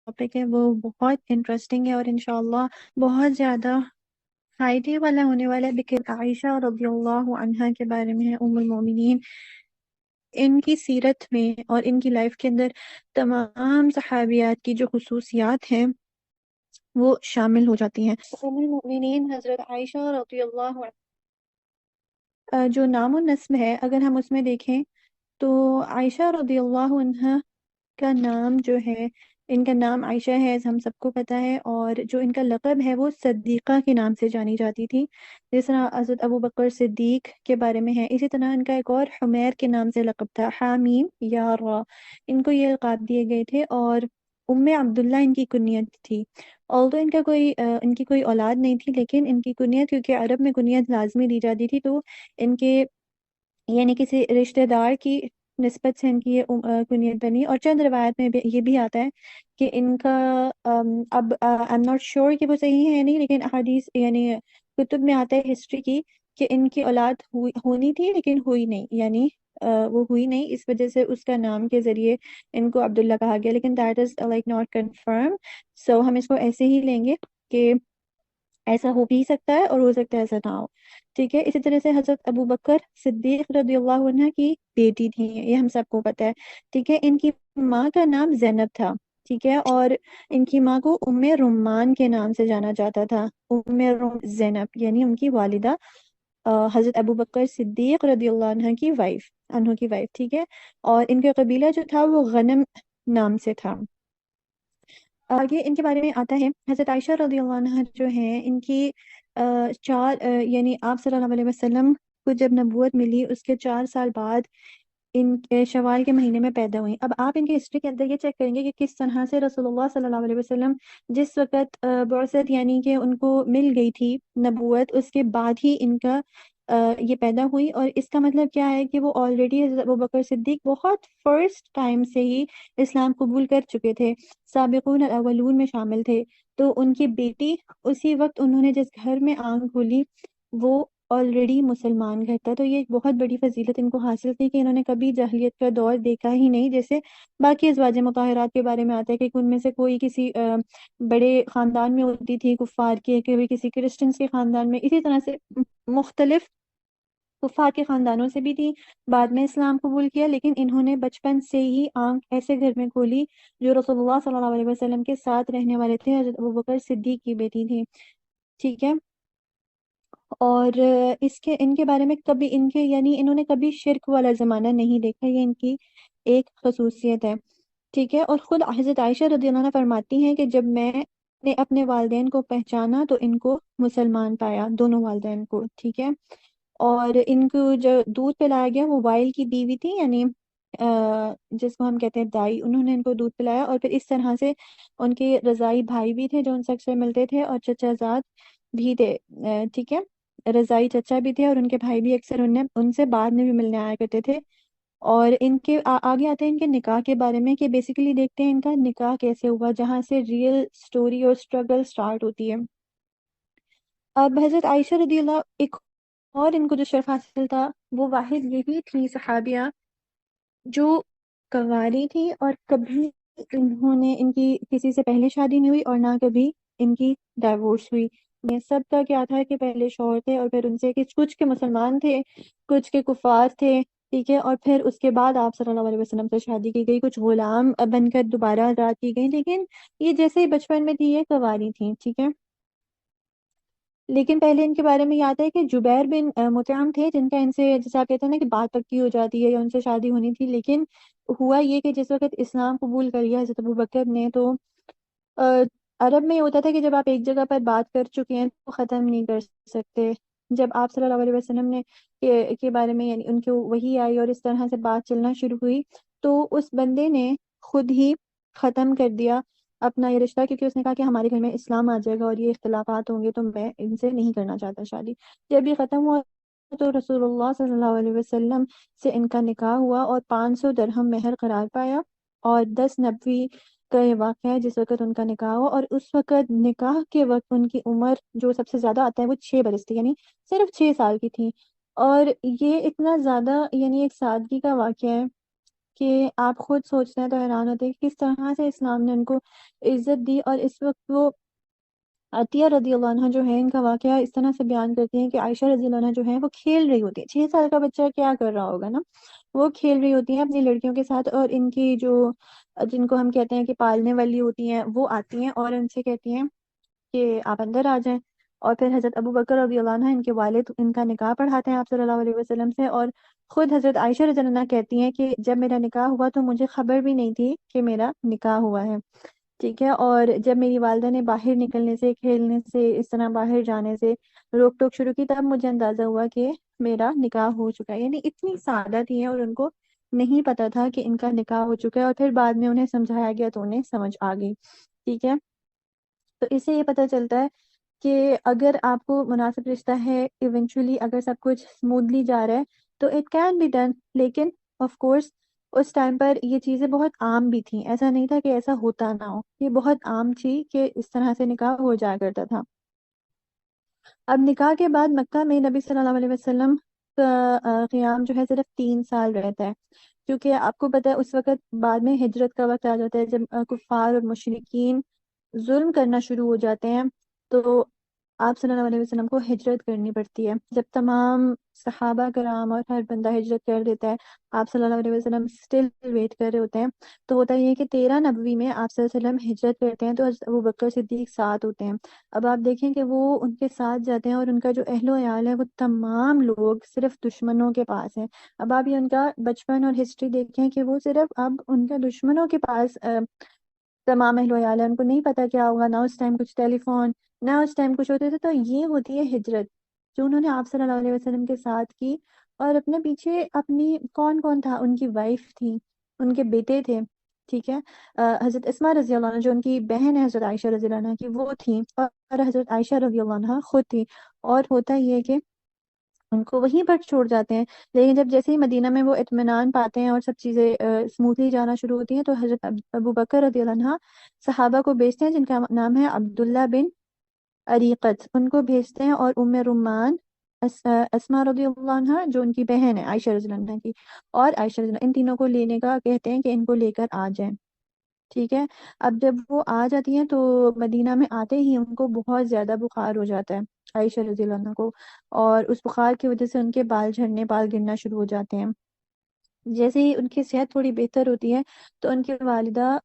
Topic ہے وہ بہت انٹرسٹنگ ہے اور انشاءاللہ بہت زیادہ فائدے والا ہونے والا ہے، بیکاز عائشہ رضی اللہ عنہا کے بارے میں ہے، ام المومنین، ان کی سیرت میں اور ان کی لائف کے اندر تمام صحابیات کی جو خصوصیات ہیں وہ شامل ہو جاتی ہیں۔ ام المومنین حضرت عائشہ رضی اللہ عنہا جو نام و نسب ہے، اگر ہم اس میں دیکھیں تو عائشہ رضی اللہ عنہا کا نام جو ہے، ان کا نام عائشہ ہے، ہم سب کو پتہ ہے، اور جو ان کا لقب ہے وہ صدیقہ کے نام سے جانی جاتی تھی، جس طرح حضرت ابو بکر صدیق کے بارے میں ہے۔ اسی طرح ان کا ایک اور حمیر کے نام سے لقب تھا، حامیم یا را، ان کو یہ لقب دیے گئے تھے، اور ام عبداللہ ان کی کنیت تھی۔ although ان کی کوئی اولاد نہیں تھی، لیکن ان کی کنیت، کیونکہ عرب میں کنیت لازمی دی جاتی تھی، تو ان کے یعنی کسی رشتہ دار کی نسبت سے ان کی یہ کنیت بنی۔ اور چند روایت میں بھی یہ بھی آتا ہے کہ ان کا اب آئی ایم ناٹ شیور کہ وہ صحیح ہے نہیں، لیکن احادیث یعنی کتب میں آتا ہے ہسٹری کی کہ ان کی اولاد ہونی تھی لیکن ہوئی نہیں، یعنی وہ ہوئی نہیں، اس وجہ سے اس کا نام کے ذریعے ان کو عبداللہ کہا گیا، لیکن that is like not confirm, so ہم اس کو ایسے ہی لیں گے کہ ایسا ہو بھی سکتا ہے اور ہو سکتا ہے ایسا نہ ہو، ٹھیک ہے۔ اسی طرح سے حضرت ابو بکر صدیق رضی اللہ عنہ کی بیٹی تھی، یہ ہم سب کو پتہ ہے، ٹھیک ہے۔ ان کی ماں کا نام زینب تھا، ٹھیک ہے، اور ان کی ماں کو ام رمان کے نام سے جانا جاتا تھا، ام روم زینب، یعنی ان کی والدہ حضرت ابو بکر صدیق رضی اللہ عنہ کی وائف، ٹھیک ہے۔ اور ان کا قبیلہ جو تھا وہ غنم نام سے تھا۔ آگے ان کے بارے میں آتا ہے، حضرت عائشہ رضی اللہ عنہ جو ہیں، ان کی یعنی آپ صلی اللہ علیہ وسلم کو جب نبوت ملی اس کے 4 سال بعد ان کے شوال کے مہینے میں پیدا ہوئی۔ اب آپ ان کی ہسٹری کے اندر یہ چیک کریں گے کہ کس طرح سے رسول اللہ صلی اللہ علیہ وسلم جس وقت بعثت یعنی کہ ان کو مل گئی تھی نبوت، اس کے بعد ہی ان کا یہ پیدا ہوئی، اور اس کا مطلب کیا ہے کہ وہ آلریڈی حضرت ابوبکر صدیق بہت فرسٹ ٹائم سے ہی اسلام قبول کر چکے تھے، سابقون الاولون میں شامل تھے۔ تو ان کی بیٹی اسی وقت انہوں نے جس گھر میں آنکھ کھولی وہ آلریڈی مسلمان گھر تھا، تو یہ ایک بہت بڑی فضیلت ان کو حاصل تھی کہ انہوں نے کبھی جاہلیت کا دور دیکھا ہی نہیں، جیسے باقی ازواج مطہرات کے بارے میں آتا ہے کہ ان میں سے کوئی کسی بڑے خاندان میں ہوتی تھی کفار کے، کبھی کسی کرسچنس کے خاندان میں، اسی طرح سے مختلف کفار کے خاندانوں سے بھی تھی، بعد میں اسلام قبول کیا، لیکن انہوں نے بچپن سے ہی آنکھ ایسے گھر میں کھولی جو رسول اللہ صلی اللہ علیہ وسلم کے ساتھ رہنے والے تھے، حضرت ابوبکر صدیق کی بیٹی تھی، ٹھیک ہے۔ اور ان کے بارے میں کبھی یعنی انہوں نے کبھی شرک والا زمانہ نہیں دیکھا، یہ ان کی ایک خصوصیت ہے، ٹھیک ہے۔ اور خود حضرت عائشہ رضی اللہ عنہ فرماتی ہیں کہ جب میں نے اپنے والدین کو پہچانا تو ان کو مسلمان پایا، دونوں والدین کو، ٹھیک ہے۔ اور ان کو جو دودھ پلایا گیا وہ وائل کی بیوی تھی، یعنی جس کو ہم کہتے ہیں دائی، انہوں نے ان کو دودھ پلایا، اور پھر اس طرح سے ان کے رضائی بھائی بھی تھے جو ان سے اکثر ملتے تھے، اور چچا زاد بھی تھے، ٹھیک ہے، رضائی چچا بھی تھے، اور ان کے بھائی بھی اکثر ان سے بعد میں بھی ملنے آیا کرتے تھے۔ اور ان کے آگے آتے ہیں ان کے نکاح کے بارے میں کہ بیسیکلی دیکھتے ہیں ان کا نکاح کیسے ہوا، جہاں سے ریئل سٹوری اور سٹرگل سٹارٹ ہوتی ہے۔ اب حضرت عائشہ رضی اللہ، ایک اور ان کو جو شرف حاصل تھا وہ واحد یہی تھی صحابیہ جو کنواری تھی، اور کبھی ان کی کسی سے پہلے شادی نہیں ہوئی اور نہ کبھی ان کی ڈائیورس ہوئی۔ یہ سب کا کیا تھا کہ پہلے شوہر تھے، اور پھر ان سے کچھ کے مسلمان تھے، کچھ کے کفار تھے، ٹھیک ہے، اور پھر اس کے بعد آپ صلی اللہ علیہ وسلم سے شادی کی گئی، کچھ غلام بن کر دوبارہ آزاد کی گئی، لیکن یہ جیسے ہی بچپن میں تھی یہ کنواری تھی، ٹھیک ہے۔ لیکن پہلے ان کے بارے میں یہ آتا ہے کہ جبیر بن مطعم تھے جن کا ان سے، جیسے آپ کہتے ہیں نا کہ بات پکی ہو جاتی ہے یا ان سے شادی ہونی تھی، لیکن ہوا یہ کہ جس وقت اسلام قبول کر لیا حضرت ابوبکر نے تو آ، عرب میں یہ ہوتا تھا کہ جب آپ ایک جگہ پر بات کر چکے ہیں تو ختم نہیں کر سکتے۔ جب آپ صلی اللہ علیہ وسلم نے کے بارے میں یعنی ان کی وحی آئی اور اس طرح سے بات چلنا شروع ہوئی تو اس بندے نے خود ہی ختم کر دیا اپنا یہ رشتہ، کیونکہ اس نے کہا کہ ہمارے گھر میں اسلام آ جائے گا اور یہ اختلافات ہوں گے تو میں ان سے نہیں کرنا چاہتا شادی۔ جب یہ ختم ہوا تو رسول اللہ صلی اللہ علیہ وسلم سے ان کا نکاح ہوا اور 500 درہم مہر قرار پایا، اور 10 نبوی کا یہ واقعہ ہے جس وقت ان کا نکاح ہوا، اور اس وقت نکاح کے وقت ان کی عمر جو سب سے زیادہ آتا ہے وہ 6 برس تھی، یعنی صرف 6 سال کی تھی۔ اور یہ اتنا زیادہ یعنی ایک سادگی کا واقعہ ہے کہ آپ خود سوچتے ہیں تو حیران ہوتے ہیں کہ کس طرح سے اسلام نے ان کو عزت دی. اور اس وقت وہ عطیہ رضی اللہ عنہ جو ہے، ان کا واقعہ اس طرح سے بیان کرتی ہیں کہ عائشہ رضی اللہ عنہ جو ہے وہ کھیل رہی ہوتی ہے. 6 سال کا بچہ کیا کر رہا ہوگا نا، وہ کھیل رہی ہوتی ہیں اپنی لڑکیوں کے ساتھ، اور ان کی جو جن کو ہم کہتے ہیں کہ پالنے والی ہوتی ہیں وہ آتی ہیں اور ان سے کہتی ہیں کہ آپ اندر آ جائیں. اور پھر حضرت ابو بکر رضی اللہ عنہ ان کے والد ان کا نکاح پڑھاتے ہیں آپ صلی اللہ علیہ وسلم سے. اور خود حضرت عائشہ رضی اللہ عنہ کہتی ہیں کہ جب میرا نکاح ہوا تو مجھے خبر بھی نہیں تھی کہ میرا نکاح ہوا ہے. ٹھیک ہے. اور جب میری والدہ نے باہر نکلنے سے، کھیلنے سے، اس طرح باہر جانے سے روک ٹوک شروع کی، تب مجھے اندازہ ہوا کہ میرا نکاح ہو چکا ہے. یعنی اتنی سادہ تھی ہیں اور ان کو نہیں پتا تھا کہ ان کا نکاح ہو چکا ہے. اور پھر بعد میں انہیں سمجھایا گیا تو انہیں سمجھ آ گئی. ٹھیک ہے. تو اس سے یہ پتہ چلتا ہے کہ اگر آپ کو مناسب رشتہ ہے، ایونچولی اگر سب کچھ اسموتھلی جا رہا ہے تو اٹ کین بی ڈن. لیکن آف کورس اس ٹائم پر یہ چیزیں بہت عام بھی تھیں. ایسا نہیں تھا کہ ایسا ہوتا نہ ہو، یہ بہت عام تھی کہ اس طرح سے نکاح ہو جایا کرتا تھا. اب نکاح کے بعد مکہ میں نبی صلی اللہ علیہ وسلم کا قیام جو ہے صرف 3 سال رہتا ہے. کیونکہ آپ کو پتہ ہے اس وقت بعد میں ہجرت کا وقت آ جاتا ہے، جب کفار اور مشرکین ظلم کرنا شروع ہو جاتے ہیں تو آپ صلی اللہ علیہ وسلم کو ہجرت کرنی پڑتی ہے. جب تمام صحابہ کرام اور ہر بندہ ہجرت کر دیتا ہے، آپ صلی اللہ علیہ وسلم اسٹل ویٹ کر رہے ہوتے ہیں. تو ہوتا یہ ہے کہ 13 نبوی میں آپ صلی اللہ علیہ وسلم ہجرت کرتے ہیں تو حضرت ابو بکر صدیق ساتھ ہوتے ہیں. اب آپ دیکھیں کہ وہ ان کے ساتھ جاتے ہیں اور ان کا جو اہل و عیال ہے وہ تمام لوگ صرف دشمنوں کے پاس ہیں. اب آپ یہ ان کا بچپن اور ہسٹری دیکھیں کہ وہ صرف اب ان کے دشمنوں کے پاس تمام اہل و عیال ہے. ان کو نہیں پتا کیا ہوگا، نہ اس ٹائم کچھ ٹیلی فون، نہ اس ٹائم کچھ ہوتے تھے. تو یہ ہوتی ہے ہجرت جو انہوں نے آپ صلی اللہ علیہ وسلم کے ساتھ کی. اور اپنے پیچھے اپنی کون کون تھا، ان کی وائف تھی، ان کے بیٹے تھے. ٹھیک ہے. حضرت اسماء رضی اللہ عنہ جو ان کی بہن ہے حضرت عائشہ رضی اللہ عنہ کی، وہ تھیں، اور حضرت عائشہ رضی اللہ عنہ خود تھی. اور ہوتا یہ ہے کہ ان کو وہیں پر چھوڑ جاتے ہیں. لیکن جب جیسے ہی مدینہ میں وہ اطمینان پاتے ہیں اور سب چیزیں اسموتھلی جانا شروع ہوتی ہیں تو حضرت ابو بکر رضی اللہ عنہ صحابہ کو بھیجتے ہیں جن کا نام ہے عبداللہ بن عریقت. ان کو بھیجتے ہیں اور ام رومان اسماء رضی اللہ عنہ جو ان کی بہن ہے عائشہ رضی اللہ عنہ کی، اور عائشہ رضی اللہ ان تینوں کو لینے کا کہتے ہیں کہ ان کو لے کر آ جائیں. ٹھیک ہے. اب جب وہ آ جاتی ہیں تو مدینہ میں آتے ہی ان کو بہت زیادہ بخار ہو جاتا ہے عائشہ رضی اللہ عنہ کو، اور اس بخار کی وجہ سے ان کے بال جھڑنے، بال گرنا شروع ہو جاتے ہیں. جیسے ہی ان کی صحت تھوڑی بہتر ہوتی ہے تو ان کی والدہ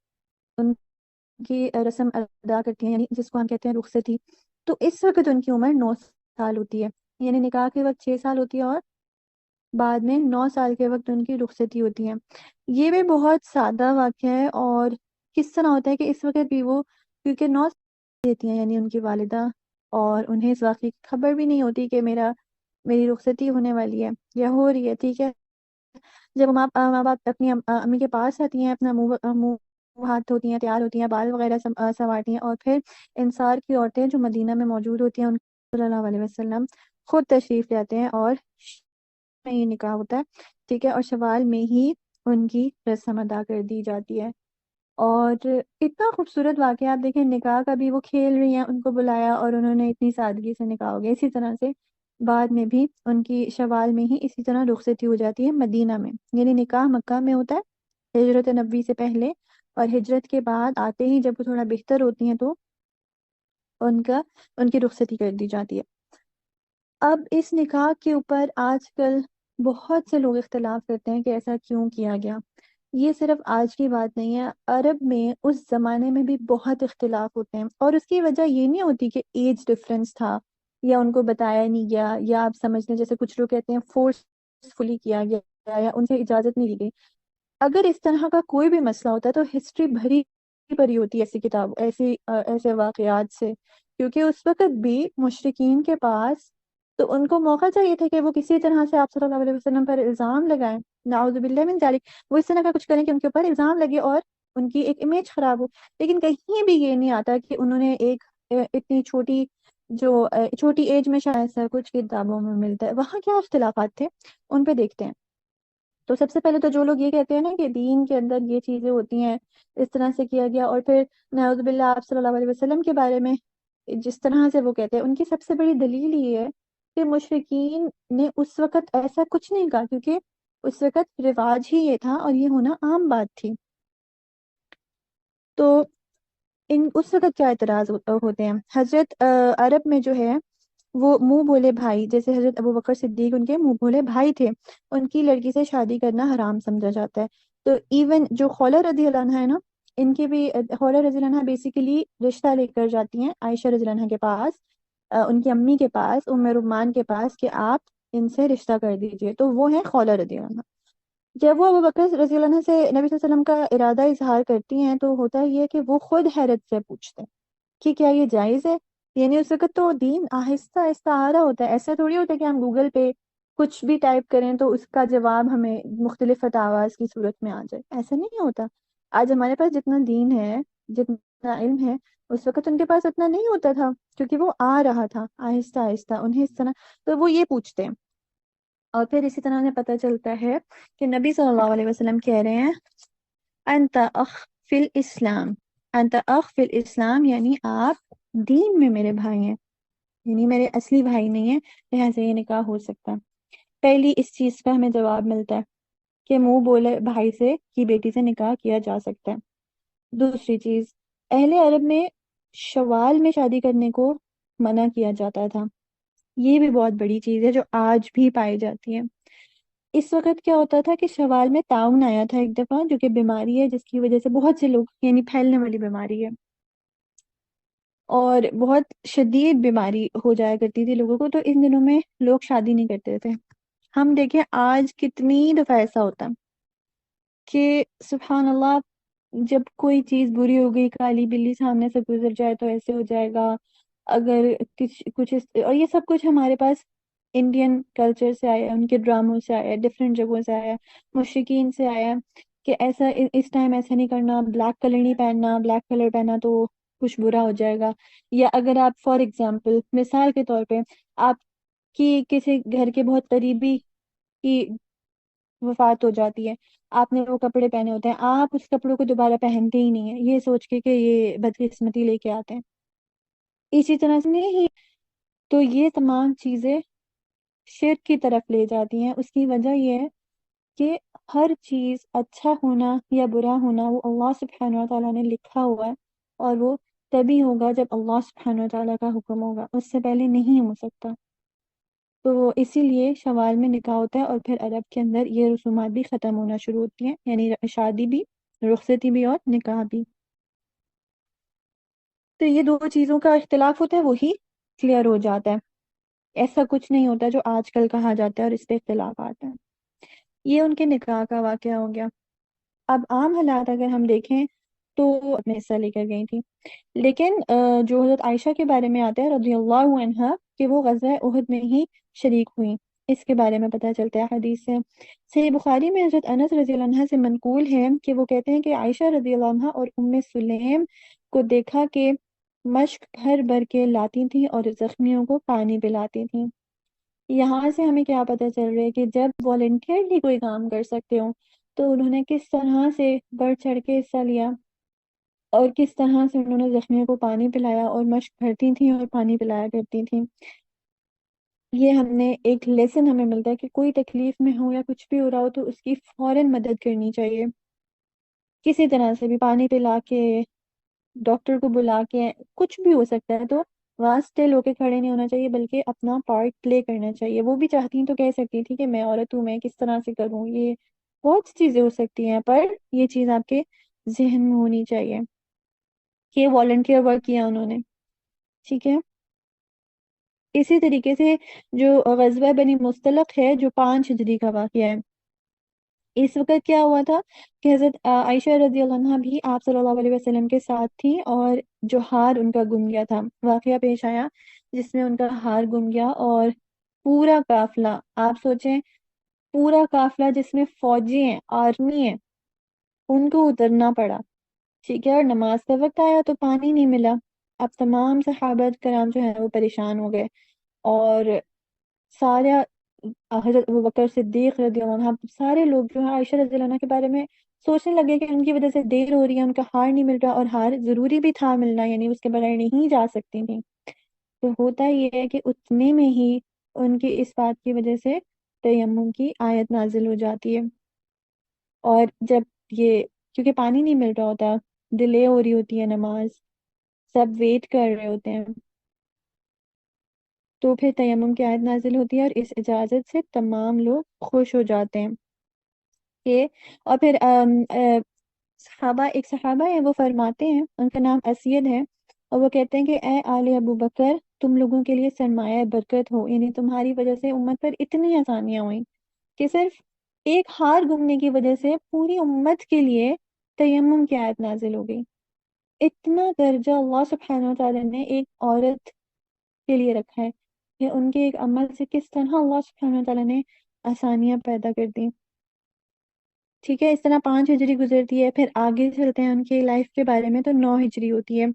ان کی رسم ادا کرتی ہیں، یعنی جس کو ہم کہتے ہیں رخصتی. تو اس وقت ان کی عمر 9 سال ہوتی ہے. یعنی نکاح کے وقت 6 سال ہوتی ہے اور بعد میں 9 سال کے وقت ان کی رخصتی ہوتی ہے. یہ بھی بہت سادہ واقعہ ہے. اور کس طرح ہوتا ہے کہ اس وقت بھی وہ کیونکہ 9 سال دیتی ہیں یعنی ان کی والدہ، اور انہیں اس واقعے کی خبر بھی نہیں ہوتی کہ میری رخصتی ہونے والی ہے یا ہو رہی ہے. ٹھیک ہے. جب ماں باپ اپنی امی کے پاس آتی ہیں، اپنا منہ ہاتھ دھوتی ہیں، تیار ہوتی ہیں، بال وغیرہ سنوارتی ہیں، اور پھر انصار کی عورتیں جو مدینہ میں موجود ہوتی ہیں ان صلی اللہ علیہ وسلم خود تشریف لاتے ہیں اور میں ہی نکاح ہوتا ہے. ٹھیک ہے. اور شوال میں ہی ان کی رسم ادا کر دی جاتی ہے. اور اتنا خوبصورت واقعہ آپ دیکھیں، نکاح کا بھی وہ کھیل رہی ہیں، ان کو بلایا اور انہوں نے اتنی سادگی سے نکاح ہو گیا. اسی طرح سے بعد میں بھی ان کی شوال میں ہی اسی طرح رخصتی ہو جاتی ہے مدینہ میں. یعنی نکاح مکہ میں ہوتا ہے ہجرت نبوی سے پہلے، اور ہجرت کے بعد آتے ہی جب وہ تھوڑا بہتر ہوتی ہیں تو ان کی رخصتی کر دی جاتی ہے. اب اس نکاح کے اوپر آج کل بہت سے لوگ اختلاف کرتے ہیں کہ ایسا کیوں کیا گیا. یہ صرف آج کی بات نہیں ہے، عرب میں اس زمانے میں بھی بہت اختلاف ہوتے ہیں. اور اس کی وجہ یہ نہیں ہوتی کہ ایج ڈفرینس تھا یا ان کو بتایا نہیں گیا، یا آپ سمجھ لیں جیسے کچھ لوگ کہتے ہیں فورسفلی کیا گیا یا ان سے اجازت نہیں دی گئی. اگر اس طرح کا کوئی بھی مسئلہ ہوتا ہے تو ہسٹری بھری بھری ہوتی ہے ایسی کتاب ایسے واقعات سے. کیونکہ اس وقت بھی مشرکین کے پاس تو ان کو موقع چاہیے تھا کہ وہ کسی طرح سے آپ صلی اللہ علیہ وسلم پر الزام لگائیں، نعوذ باللہ من ذالک، وہ اس طرح کا کچھ کریں کہ ان کے اوپر الزام لگے اور ان کی ایک امیج خراب ہو. لیکن کہیں بھی یہ نہیں آتا کہ انہوں نے ایک اتنی چھوٹی ایج میں شاید ایسا کچھ کتابوں میں ملتا ہے. وہاں کیا اختلافات تھے ان پہ دیکھتے ہیں. تو سب سے پہلے تو جو لوگ یہ کہتے ہیں نا کہ دین کے اندر یہ چیزیں ہوتی ہیں، اس طرح سے کیا گیا، اور پھر نعوذ باللہ آپ صلی اللہ علیہ وسلم کے بارے میں جس طرح سے وہ کہتے ہیں، ان کی سب سے بڑی دلیل یہ ہے کہ مشرکین نے اس وقت ایسا کچھ نہیں کہا. کیونکہ اس وقت رواج ہی یہ تھا اور یہ ہونا عام بات تھی. تو اس وقت کیا اعتراض ہوتے ہیں. حضرت عرب میں جو ہے وہ منہ بولے بھائی، جیسے حضرت ابو بکر صدیق ان کے منہ بولے بھائی تھے، ان کی لڑکی سے شادی کرنا حرام سمجھا جاتا ہے. تو ایون جو خولہ رضی اللہ عنہا ہے نا، ان کے بھی خولہ رضی اللہ عنہا بیسیکلی رشتہ لے کر جاتی ہیں عائشہ رضی اللہ عنہا کے پاس، ان کی امی کے پاس، ام رمان کے پاس، کہ آپ ان سے رشتہ کر دیجئے. تو وہ ہیں خولہ رضی اللہ عنہا. جب وہ ابو بکر رضی اللہ عنہ سے نبی صلی اللہ علیہ وسلم کا ارادہ اظہار کرتی ہیں تو ہوتا یہ ہے کہ وہ خود حیرت سے پوچھتے ہیں کہ کیا یہ جائز ہے. یعنی اس وقت تو دین آہستہ آہستہ آ رہا ہوتا ہے. ایسا تھوڑی ہوتا ہے کہ ہم گوگل پہ کچھ بھی ٹائپ کریں تو اس کا جواب ہمیں مختلف فتاواز کی صورت میں آ جائے. ایسا نہیں ہوتا. آج ہمارے پاس جتنا دین ہے، جتنا علم ہے، اس وقت ان کے پاس اتنا نہیں ہوتا تھا، کیونکہ وہ آ رہا تھا آہستہ آہستہ انہیں اس طرح. تو وہ یہ پوچھتے ہیں. اور پھر اسی طرح ہمیں پتہ چلتا ہے کہ نبی صلی اللہ علیہ وسلم کہہ رہے ہیں انت اخ فی الاسلام، انت اخ فی الاسلام، یعنی آپ دین میں میرے بھائی ہیں، یعنی میرے اصلی بھائی نہیں ہیں، لہٰذا یہ نکاح ہو سکتا ہے. پہلی اس چیز کا ہمیں جواب ملتا ہے کہ منہ بولے بھائی سے کی بیٹی سے نکاح کیا جا سکتا ہے. دوسری چیز، اہل عرب میں شوال میں شادی کرنے کو منع کیا جاتا تھا. یہ بھی بہت بڑی چیز ہے جو آج بھی پائی جاتی ہے. اس وقت کیا ہوتا تھا کہ شوال میں طاعون آیا تھا ایک دفعہ، جو کہ بیماری ہے جس کی وجہ سے بہت سے لوگ، یعنی پھیلنے والی بیماری ہے، اور بہت شدید بیماری ہو جایا کرتی تھی لوگوں کو. تو ان دنوں میں لوگ شادی نہیں کرتے تھے. ہم دیکھیں آج کتنی دفعہ ایسا ہوتا ہے کہ سبحان اللہ، جب کوئی چیز بری ہو گئی، کالی بلی سامنے سے گزر جائے تو ایسے ہو جائے گا. اگر اور یہ سب کچھ ہمارے پاس انڈین کلچر سے آیا، ان کے ڈراموں سے آیا، ڈفرینٹ جگہوں سے آیا، مشرکین سے آیا کہ ایسا اس ٹائم ایسا نہیں کرنا، بلیک کلر نہیں پہننا، بلیک کلر پہنا تو کچھ برا ہو جائے گا. یا اگر آپ فار ایگزامپل، مثال کے طور پہ، آپ کی کسی گھر کے بہت قریبی کی وفات ہو جاتی ہے، آپ نے وہ کپڑے پہنے ہوتے ہیں، آپ اس کپڑوں کو دوبارہ پہنتے ہی نہیں ہیں، یہ سوچ کے کہ یہ بدقسمتی لے کے آتے ہیں. اسی طرح سے نہیں، تو یہ تمام چیزیں شرک کی طرف لے جاتی ہیں. اس کی وجہ یہ ہے کہ ہر چیز اچھا ہونا یا برا ہونا وہ اللہ سبحانہ و تعالیٰ نے لکھا ہوا ہے، اور وہ تبھی ہوگا جب اللہ سبحانہ و تعالیٰ کا حکم ہوگا، اس سے پہلے نہیں ہو سکتا. تو اسی لیے شوال میں نکاح ہوتا ہے، اور پھر عرب کے اندر یہ رسومات بھی ختم ہونا شروع ہوتی ہیں، یعنی شادی بھی، رخصتی بھی، اور نکاح بھی. تو یہ دو چیزوں کا اختلاف ہوتا ہے، وہی کلیئر ہو جاتا ہے. ایسا کچھ نہیں ہوتا جو آج کل کہا جاتا ہے اور اس پہ اختلاف آتا ہے. یہ ان کے نکاح کا واقعہ ہو گیا. اب عام حالات اگر ہم دیکھیں تو اپنے حصہ لے کر گئی تھی، لیکن جو حضرت عائشہ کے بارے میں آتا ہے رضی اللہ عنہا، کہ وہ غزوہ احد میں ہی شریک ہوئی، اس کے بارے میں پتہ چلتا ہے حدیث سے. صحیح بخاری میں حضرت انس رضی اللہ عنہ سے منقول ہے کہ وہ کہتے ہیں کہ عائشہ رضی اللہ عنہا اور ام سلیم کو دیکھا کہ مشک بھر بھر کے لاتی تھیں اور زخمیوں کو پانی پلاتی تھیں. یہاں سے ہمیں کیا پتہ چل رہا ہے کہ جب والنٹیئرلی کوئی کام کر سکتے ہوں تو انہوں نے کس طرح سے بڑھ چڑھ کے حصہ لیا، اور کس طرح سے انہوں نے زخمیوں کو پانی پلایا، اور مشق بھرتی تھیں اور پانی پلایا کرتی تھیں. یہ ہم نے ایک لیسن ہمیں ملتا ہے کہ کوئی تکلیف میں ہو یا کچھ بھی ہو رہا ہو تو اس کی فوراً مدد کرنی چاہیے، کسی طرح سے بھی، پانی پلا کے، ڈاکٹر کو بلا کے، کچھ بھی ہو سکتا ہے. تو وہاں اسٹل ہو کے کھڑے نہیں ہونا چاہیے، بلکہ اپنا پارٹ پلے کرنا چاہیے. وہ بھی چاہتی تو کہہ سکتی تھی کہ میں عورت ہوں، میں کس طرح سے کروں. یہ بہت سی چیزیں ہو سکتی ہیں، پر یہ چیز آپ کے ذہن میں ہونی چاہیے کہ والنٹیئر ورک کیا انہوں نے. ٹھیک ہے. اسی طریقے سے جو غزوہ بنی مستلق ہے جو 5 ہجری کا واقعہ ہے، اس وقت کیا ہوا تھا کہ حضرت عائشہ رضی اللہ عنہا بھی آپ صلی اللہ علیہ وسلم کے ساتھ تھی، اور جو ہار ان کا گم گیا تھا، واقعہ پیش آیا جس میں ان کا ہار گم گیا، اور پورا قافلہ، آپ سوچیں پورا قافلہ جس میں فوجی ہیں، آرمی ہیں، ان کو اترنا پڑا. ٹھیک ہے. اور نماز کا وقت آیا تو پانی نہیں ملا. اب تمام صحابہ کرام جو ہیں وہ پریشان ہو گئے، اور سارا حضرت ابوبکر صدیق رضی اللہ عنہ، سارے لوگ جو ہیں عائشہ رضی اللہ عنہ کے بارے میں سوچنے لگے کہ ان کی وجہ سے دیر ہو رہی ہے، ان کا ہار نہیں مل رہا، اور ہار ضروری بھی تھا ملنا، یعنی اس کے بغیر نہیں جا سکتی تھی. تو ہوتا یہ ہے کہ اتنے میں ہی ان کی اس بات کی وجہ سے تیمم کی آیت نازل ہو جاتی ہے، اور جب یہ کیونکہ پانی نہیں مل رہا ہوتا، ڈیلے ہو رہی ہوتی ہے نماز، سب ویٹ کر رہے ہوتے ہیں، تو پھر تیمم کی آیت نازل ہوتی ہے اور اس اجازت سے تمام لوگ خوش ہو جاتے ہیں کہ اور پھر ایک صحابہ ہیں، وہ فرماتے ہیں، ان کا نام اسید ہے، اور وہ کہتے ہیں کہ اے آل ابو بکر، تم لوگوں کے لیے سرمایہ برکت ہو، یعنی تمہاری وجہ سے امت پر اتنی آسانیاں ہوئیں کہ صرف ایک ہار گمنے کی وجہ سے پوری امت کے لیے تیمم کی آیت نازل ہو گئی۔ اتنا درجہ اللہ سبحانہ و تعالیٰ نے ایک عورت کے لیے رکھا ہے کہ ان کے ایک عمل سے کس طرح اللہ سبحانہ و تعالیٰ نے آسانیاں پیدا کر دی۔ ٹھیک ہے، اس طرح 5 ہجری گزرتی ہے، پھر آگے چلتے ہیں ان کی لائف کے بارے میں، تو 9 ہجری ہوتی ہے۔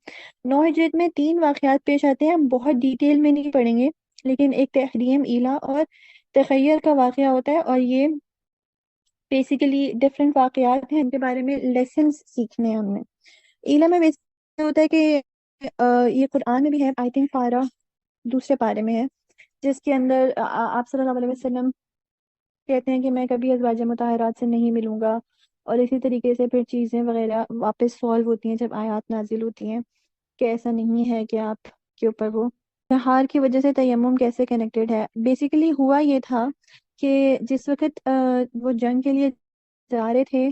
9 ہجری میں 3 واقعات پیش آتے ہیں، ہم بہت ڈیٹیل میں نہیں پڑھیں گے، لیکن ایک تحریم ایلا اور تخیر کا واقعہ ہوتا ہے، اور یہ بیسیکلی ڈفرینٹ واقعات ہیں، ان کے بارے میں لیسنز سیکھنے ہیں ہم نے۔ ایلا میں بیسیکلی ہوتا ہے کہ یہ قرآن میں بھی ہے، آئی تھنک پارہ دوسرے پارے میں ہے، جس کے اندر آپ صلی اللہ علیہ وسلم کہتے ہیں کہ میں کبھی ازواج مطہرات سے نہیں ملوں گا، اور اسی طریقے سے پھر چیزیں وغیرہ واپس سالو ہوتی ہیں جب آیات نازل ہوتی ہیں کہ ایسا نہیں ہے کہ آپ کے اوپر وہ ہار کی وجہ سے تیمم کیسے کنیکٹڈ ہے۔ بیسیکلی ہوا یہ تھا کہ جس وقت وہ جنگ کے لیے جا رہے تھے،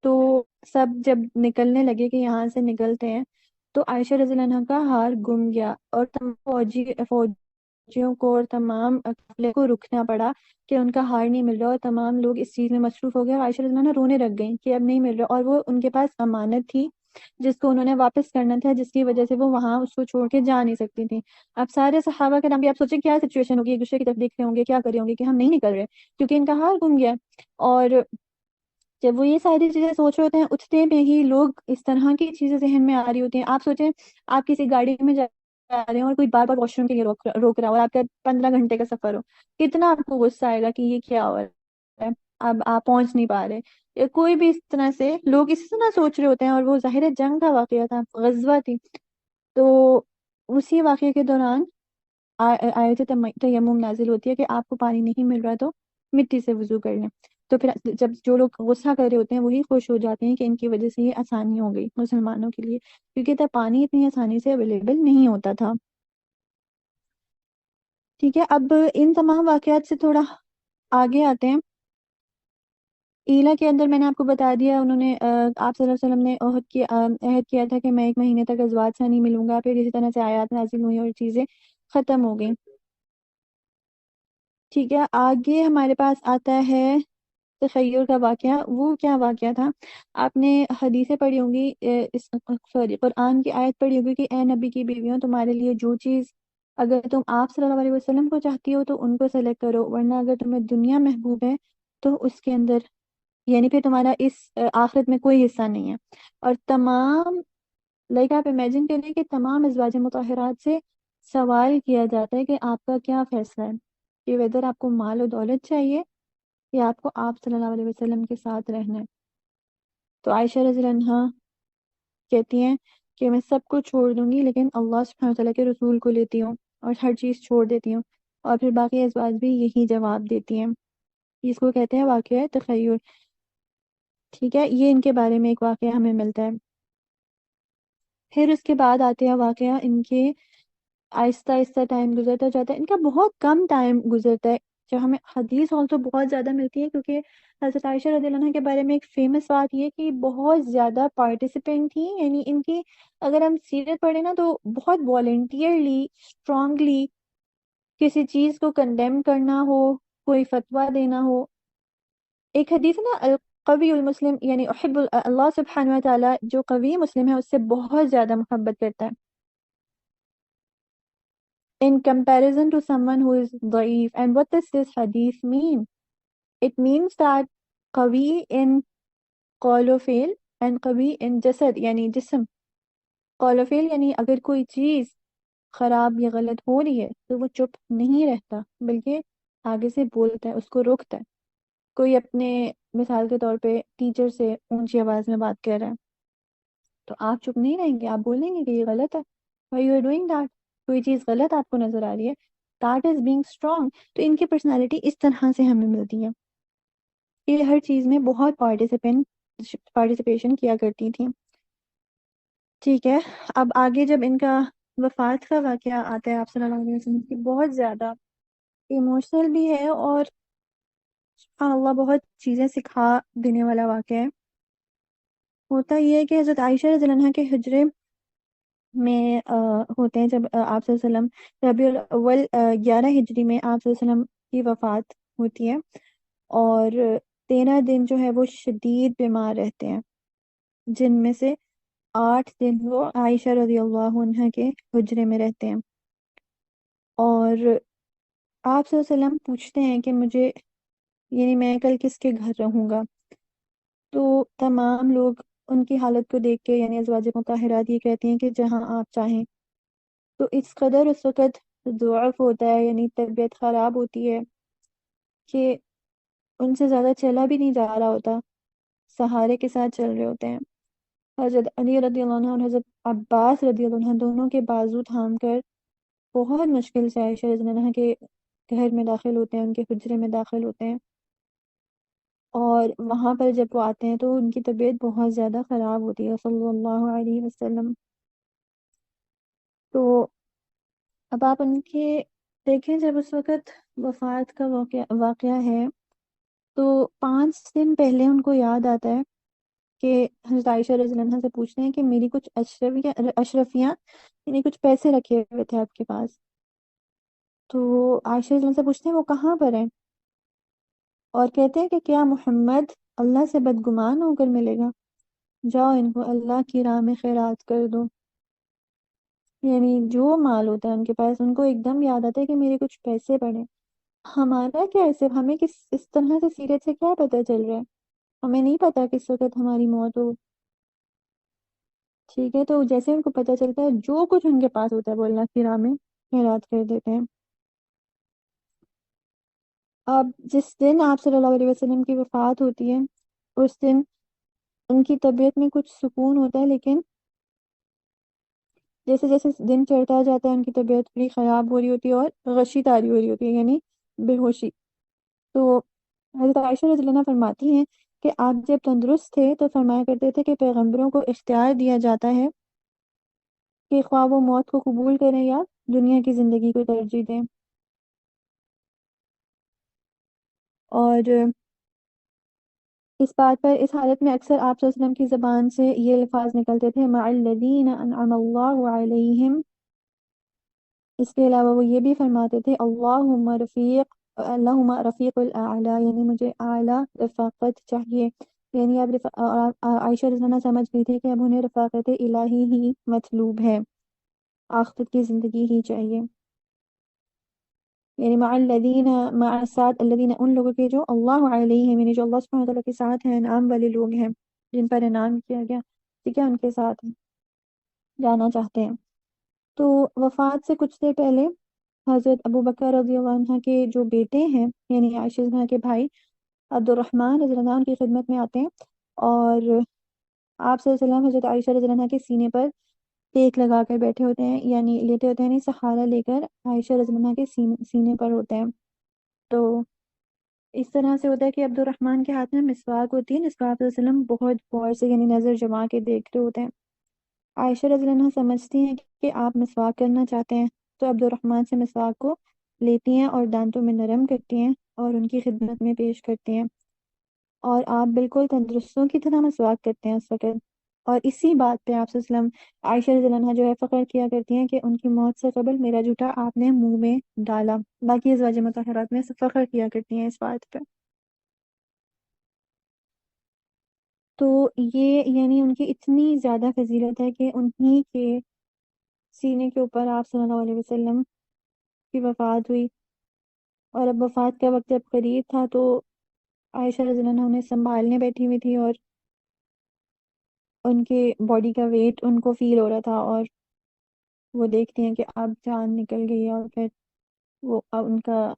تو سب جب نکلنے لگے کہ یہاں سے نکلتے ہیں، تو عائشہ رضی اللہ عنہا کا ہار گم گیا، اور تمام فوجیوں کو اور تمام قافلے کو رکنا پڑا کہ ان کا ہار نہیں مل رہا، اور تمام لوگ اس چیز میں مصروف ہو گئے، اور عائشہ رضی اللہ عنہا رونے لگ گئیں کہ اب نہیں مل رہا، اور وہ ان کے پاس امانت تھی جس کو انہوں نے واپس کرنا تھا، جس کی وجہ سے وہ وہاں اس کو چھوڑ کے جا نہیں سکتی تھی۔ اب سارے صحابہ کے نام بھی آپ سوچیں کیا سچویشن ہوگی، ایک دوسرے کی طرف دیکھ رہے ہوں گے، کیا کر رہے ہوں گے کہ ہم نہیں نکل رہے کیونکہ ان کا ہار گم گیا۔ اور جب وہ یہ ساری چیزیں سوچ رہے ہوتے ہیں، اٹھتے میں ہی لوگ اس طرح کی چیزیں ذہن میں آ رہی ہوتی ہیں۔ آپ سوچیں آپ کسی گاڑی میں جا رہے ہیں اور کوئی بار بار واش روم کے لیے روک رہا ہو، اور آپ کا 15 گھنٹے کا سفر ہو، کتنا آپ کو غصہ آئے گا کہ یہ کیا ہو رہا ہے، اب آپ پہنچ نہیں پا رہے، یا کوئی بھی اس طرح سے لوگ اسی طرح سوچ رہے ہوتے ہیں۔ اور وہ ظاہر جنگ کا واقعہ تھا، غزوہ تھی، تو اسی واقعے کے دوران آیت تیمم نازل ہوتی ہے کہ آپ کو پانی نہیں مل رہا تو مٹی سے وضو کر لیں۔ تو پھر جب جو لوگ غصہ کر رہے ہوتے ہیں وہی خوش ہو جاتے ہیں کہ ان کی وجہ سے یہ آسانی ہو گئی مسلمانوں کے لیے، کیونکہ تب پانی اتنی آسانی سے اویلیبل نہیں ہوتا تھا۔ ٹھیک ہے، اب ان تمام واقعات سے تھوڑا آگے آتے ہیں۔ ایلا کے اندر میں نے آپ کو بتا دیا، انہوں نے آپ صلی اللہ علیہ وسلم نے عہد کیا تھا کہ میں 1 مہینے تک ازواج سے نہیں ملوں گا، پھر اسی طرح سے آیات نازل ہوئی اور چیزیں ختم ہو گئیں۔ ٹھیک ہے، آگے ہمارے پاس آتا ہے تخیر کا واقعہ۔ وہ کیا واقعہ تھا، آپ نے حدیثیں پڑھی ہوں گی، قرآن کی آیت پڑھی ہوگی کہ اے نبی کی بیویوں، تمہارے لیے جو چیز اگر تم آپ صلی اللہ علیہ وسلم کو چاہتی ہو تو ان کو سلیکٹ کرو، ورنہ اگر تمہیں دنیا محبوب ہے تو اس کے اندر یعنی پھر تمہارا اس آخرت میں کوئی حصہ نہیں ہے۔ اور تمام آپ امیجن کریں کہ تمام ازواج مطہرات سے سوال کیا جاتا ہے کہ آپ کا کیا فیصلہ ہے، کہ ویدر آپ کو مال و دولت چاہیے یا آپ کو آپ صلی اللہ علیہ وسلم کے ساتھ رہنا ہے۔ تو عائشہ رضی اللہ عنہا کہتی ہیں کہ میں سب کو چھوڑ دوں گی لیکن اللہ سبحانہ وتعالیٰ کے رسول کو لیتی ہوں، اور ہر چیز چھوڑ دیتی ہوں، اور پھر باقی ازواج بھی یہی جواب دیتی ہیں۔ اس کو کہتے ہیں واقعہ تخیر۔ ٹھیک ہے، یہ ان کے بارے میں ایک واقعہ ہمیں ملتا ہے۔ پھر اس کے بعد آتے ہیں واقعہ ان کے آہستہ آہستہ ٹائم گزرتا جاتا ہے، ان کا بہت کم ٹائم گزرتا ہے، جو ہمیں حدیث تو بہت زیادہ ملتی ہے، کیونکہ حضرت عائشہ رضی اللہ عنہ کے بارے میں ایک فیمس بات یہ کہ بہت زیادہ پارٹیسپینٹ تھی، یعنی ان کی اگر ہم سیرت پڑھیں نا تو بہت والنٹیئرلی اسٹرانگلی کسی چیز کو کنڈیم کرنا ہو، کوئی فتویٰ دینا ہو۔ ایک حدیث ہے نا، القوی المسلم، یعنی احب اللہ سبحانہ و تعالیٰ جو قوی مسلم ہے اس سے بہت زیادہ محبت کرتا ہے in comparison to someone who is ضعیف. And what does this hadith mean? It means that قوی in قول و فعل and قوی in جسد یعنی جسم۔ قول و فعل یعنی اگر کوئی چیز خراب یا غلط ہو رہی ہے تو وہ چپ نہیں رہتا بلکہ آگے سے بولتا ہے، اس کو روکتا ہے۔ کوئی اپنے مثال کے طور پہ ٹیچر سے اونچی آواز میں بات کر رہا ہے تو آپ چپ نہیں رہیں گے، آپ بولیں گے کہ یہ غلط ہے، why you are doing that، کوئی چیز غلط آپ کو نظر آ رہی ہے دیٹ از بینگ اسٹرانگ. تو ان کی پرسنالٹی اس طرح سے ہمیں ملتی ہے. یہ ہر چیز میں بہت پارٹیسپیشن کیا کرتی تھیں. ٹھیک ہے. اب آگے جب ان کا وفات کا واقعہ آتا ہے آپ صلی اللہ علیہ وسلم کی، بہت زیادہ ایموشنل بھی ہے اور سبحان اللہ بہت چیزیں سکھا دینے والا واقعہ ہے. ہوتا یہ ہے کہ حضرت عائشہ رضی اللہ عنہا کے حجرے میں ہوتے ہیں جب آپ صلی اللہ علیہ وسلم ربیع الاول 11 ہجری میں آپ صلی اللہ علیہ وسلم کی وفات ہوتی ہے، اور 13 دن جو ہے وہ شدید بیمار رہتے ہیں، جن میں سے 8 دن وہ عائشہ رضی اللہ عنہا کے حجرے میں رہتے ہیں. اور آپ صلی اللہ علیہ وسلم پوچھتے ہیں کہ مجھے، یعنی میں کل کس کے گھر رہوں گا؟ تو تمام لوگ ان کی حالت کو دیکھ کے، یعنی ازواج مطہرات یہ کہتی ہیں کہ جہاں آپ چاہیں. تو اس قدر اس وقت ضعف ہوتا ہے، یعنی طبیعت خراب ہوتی ہے کہ ان سے زیادہ چلا بھی نہیں جا رہا ہوتا، سہارے کے ساتھ چل رہے ہوتے ہیں. حضرت علی رضی اللہ عنہ اور حضرت عباس رضی اللہ عنہ دونوں کے بازو تھام کر بہت مشکل سے عائشہ رضی اللہ عنہ کے گھر میں داخل ہوتے ہیں، ان کے حجرے میں داخل ہوتے ہیں. اور وہاں پر جب وہ آتے ہیں تو ان کی طبیعت بہت زیادہ خراب ہوتی ہے صلی اللہ علیہ وسلم. تو اب آپ ان کے دیکھیں، جب اس وقت وفات کا واقعہ ہے تو 5 دن پہلے ان کو یاد آتا ہے کہ حضرت عائشہ رضی اللہ عنہا سے پوچھتے ہیں کہ میری کچھ اشرفیاں یعنی کچھ پیسے رکھے ہوئے تھے آپ کے پاس. تو عائشہ رضی اللہ عنہا سے پوچھتے ہیں وہ کہاں پر ہیں، اور کہتے ہیں کہ کیا محمد اللہ سے بدگمان ہو کر ملے گا؟ جاؤ ان کو اللہ کی راہ میں خیرات کر دو. یعنی جو مال ہوتا ہے ان کے پاس، ان کو ایک دم یاد آتا ہے کہ میرے کچھ پیسے پڑے. ہمارا کیا ہے، صرف ہمیں اس طرح سے سیرت سے کیا پتہ چل رہا ہے، ہمیں نہیں پتا کس وقت ہماری موت ہو. ٹھیک ہے. تو جیسے ان کو پتہ چلتا ہے، جو کچھ ان کے پاس ہوتا ہے وہ اللہ کی راہ میں خیرات کر دیتے ہیں. اب جس دن آپ صلی اللہ علیہ وسلم کی وفات ہوتی ہے، اس دن ان کی طبیعت میں کچھ سکون ہوتا ہے، لیکن جیسے جیسے دن چڑھتا جاتا ہے ان کی طبیعت بڑی خراب ہو رہی ہوتی ہے اور غشی تاری ہو رہی ہوتی ہے، یعنی بے ہوشی. تو حضرت عائشہ رضی اللہ عنہا فرماتی ہیں کہ آپ جب تندرست تھے تو فرمایا کرتے تھے کہ پیغمبروں کو اختیار دیا جاتا ہے کہ خواہ وہ موت کو قبول کریں یا دنیا کی زندگی کو ترجیح دیں. اور اس بات پر، اس حالت میں اکثر آپ صلی اللہ علیہ وسلم کی زبان سے یہ الفاظ نکلتے تھے مع الذین انعم اللہ علیہم. اس کے علاوہ وہ یہ بھی فرماتے تھے اللہم رفیق الاعلی، یعنی مجھے اعلیٰ رفاقت چاہیے. یعنی اب عائشہ رضی اللہ عنہا سمجھ گئی تھی کہ اب انہیں رفاقت الہی ہی مطلوب ہے، آخرت کی زندگی ہی چاہیے. یعنی مع الذین، مع ساتھ الذین، ان لوگوں کے جو اللہ علیہم، یعنی جو اللہ سبحانہ وتعالیٰ کے ساتھ ہیں، انعام والے لوگ ہیں جن پر انعام کیا گیا، ٹھیک ہے، ان کے ساتھ جانا چاہتے ہیں. تو وفات سے کچھ دیر پہلے حضرت ابو بکر رضی اللہ عنہ کے جو بیٹے ہیں، یعنی عائشہ رضی اللہ عنہا کے بھائی عبد الرحمن رضی اللہ عنہ ان کی خدمت میں آتے ہیں، اور آپ صلی اللہ علیہ وسلم حضرت عائشہ رضی اللہ عنہا کے سینے پر ٹیک لگا کر بیٹھے ہوتے ہیں، یعنی لیٹے ہوتے ہیں، یعنی سہارا لے کر عائشہ رضی اللہ عنہا کے سینے پر ہوتے ہیں. تو اس طرح سے ہوتا ہے کہ عبد الرحمن کے ہاتھ میں مسواک ہوتی ہے، جس کو آپ صلی اللہ علیہ وسلم بہت غور سے، یعنی نظر جما کے دیکھ رہے ہوتے ہیں. عائشہ رضی اللہ عنہا سمجھتی ہیں کہ آپ مسواک کرنا چاہتے ہیں، تو عبد الرحمن سے مسواک کو لیتی ہیں اور دانتوں میں نرم کرتی ہیں اور ان کی خدمت میں پیش کرتی ہیں. اور آپ بالکل تندرستوں کی طرح مسواک کرتے ہیں اس وقت. اور اسی بات پہ آپ صلی اللہ علیہ وسلم، عائشہ رضی اللہ عنہا جو ہے فخر کیا کرتی ہیں کہ ان کی موت سے قبل میرا جوتا آپ نے منہ میں ڈالا. باقی ازواج مطہرات میں فخر کیا کرتی ہیں اس بات پہ. تو یہ یعنی ان کی اتنی زیادہ فضیلت ہے کہ انہی کے سینے کے اوپر آپ صلی اللہ علیہ وسلم کی وفات ہوئی. اور اب وفات کا وقت جب قریب تھا تو عائشہ رضی اللہ عنہا انہیں سنبھالنے بیٹھی ہوئی تھی، اور ان کے باڈی کا ویٹ ان کو فیل ہو رہا تھا، اور وہ دیکھتی ہیں کہ اب جان نکل گئی ہے. اور پھر وہ اب ان کا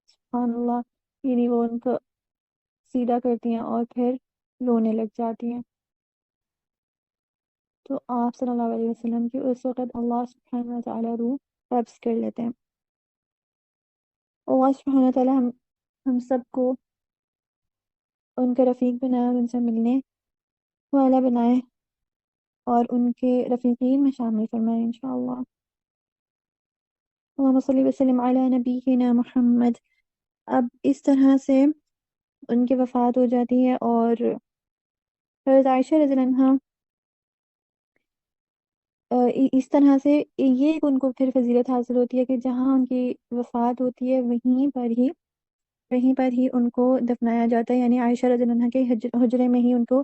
سبحان اللہ، یعنی وہ ان کو سیدھا کرتی ہیں اور پھر رونے لگ جاتی ہیں. تو آپ صلی اللہ علیہ وسلم کی اس وقت اللہ سبحانہ وتعالی روح قبض کر لیتے ہیں. اللہ سبحانہ تعالیٰ ہم سب کو ان کا رفیق بنائے اور ان سے ملنے والا بنائے اور ان کے رفیقین میں شامل فرمائے انشاءاللہ۔ اللہم صلی وسلم علی نبینا محمد۔ اب اس طرح سے ان کی وفات ہو جاتی ہے، اور حضرت عائشہ رضی اللہ عنہا اس طرح سے یہ ان کو پھر فضیلت حاصل ہوتی ہے کہ جہاں ان کی وفات ہوتی ہے وہیں پر ہی ان کو دفنایا جاتا ہے، یعنی عائشہ رضی اللہ عنہا کے حجرے میں ہی ان کو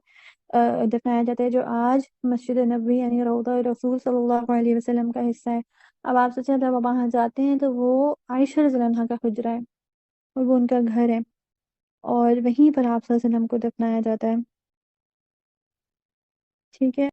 دفنایا جاتا ہے، جو آج مسجد نبوی یعنی روضہ رسول صلی اللہ علیہ وسلم کا حصہ ہے۔ اب آپ سوچیں جب آپ وہاں جاتے ہیں تو وہ عائشہ رضی اللہ عنہا کا حجرہ ہے اور وہ ان کا گھر ہے، اور وہیں پر آپ صلی اللہ علیہ وسلم کو دفنایا جاتا ہے۔ ٹھیک ہے۔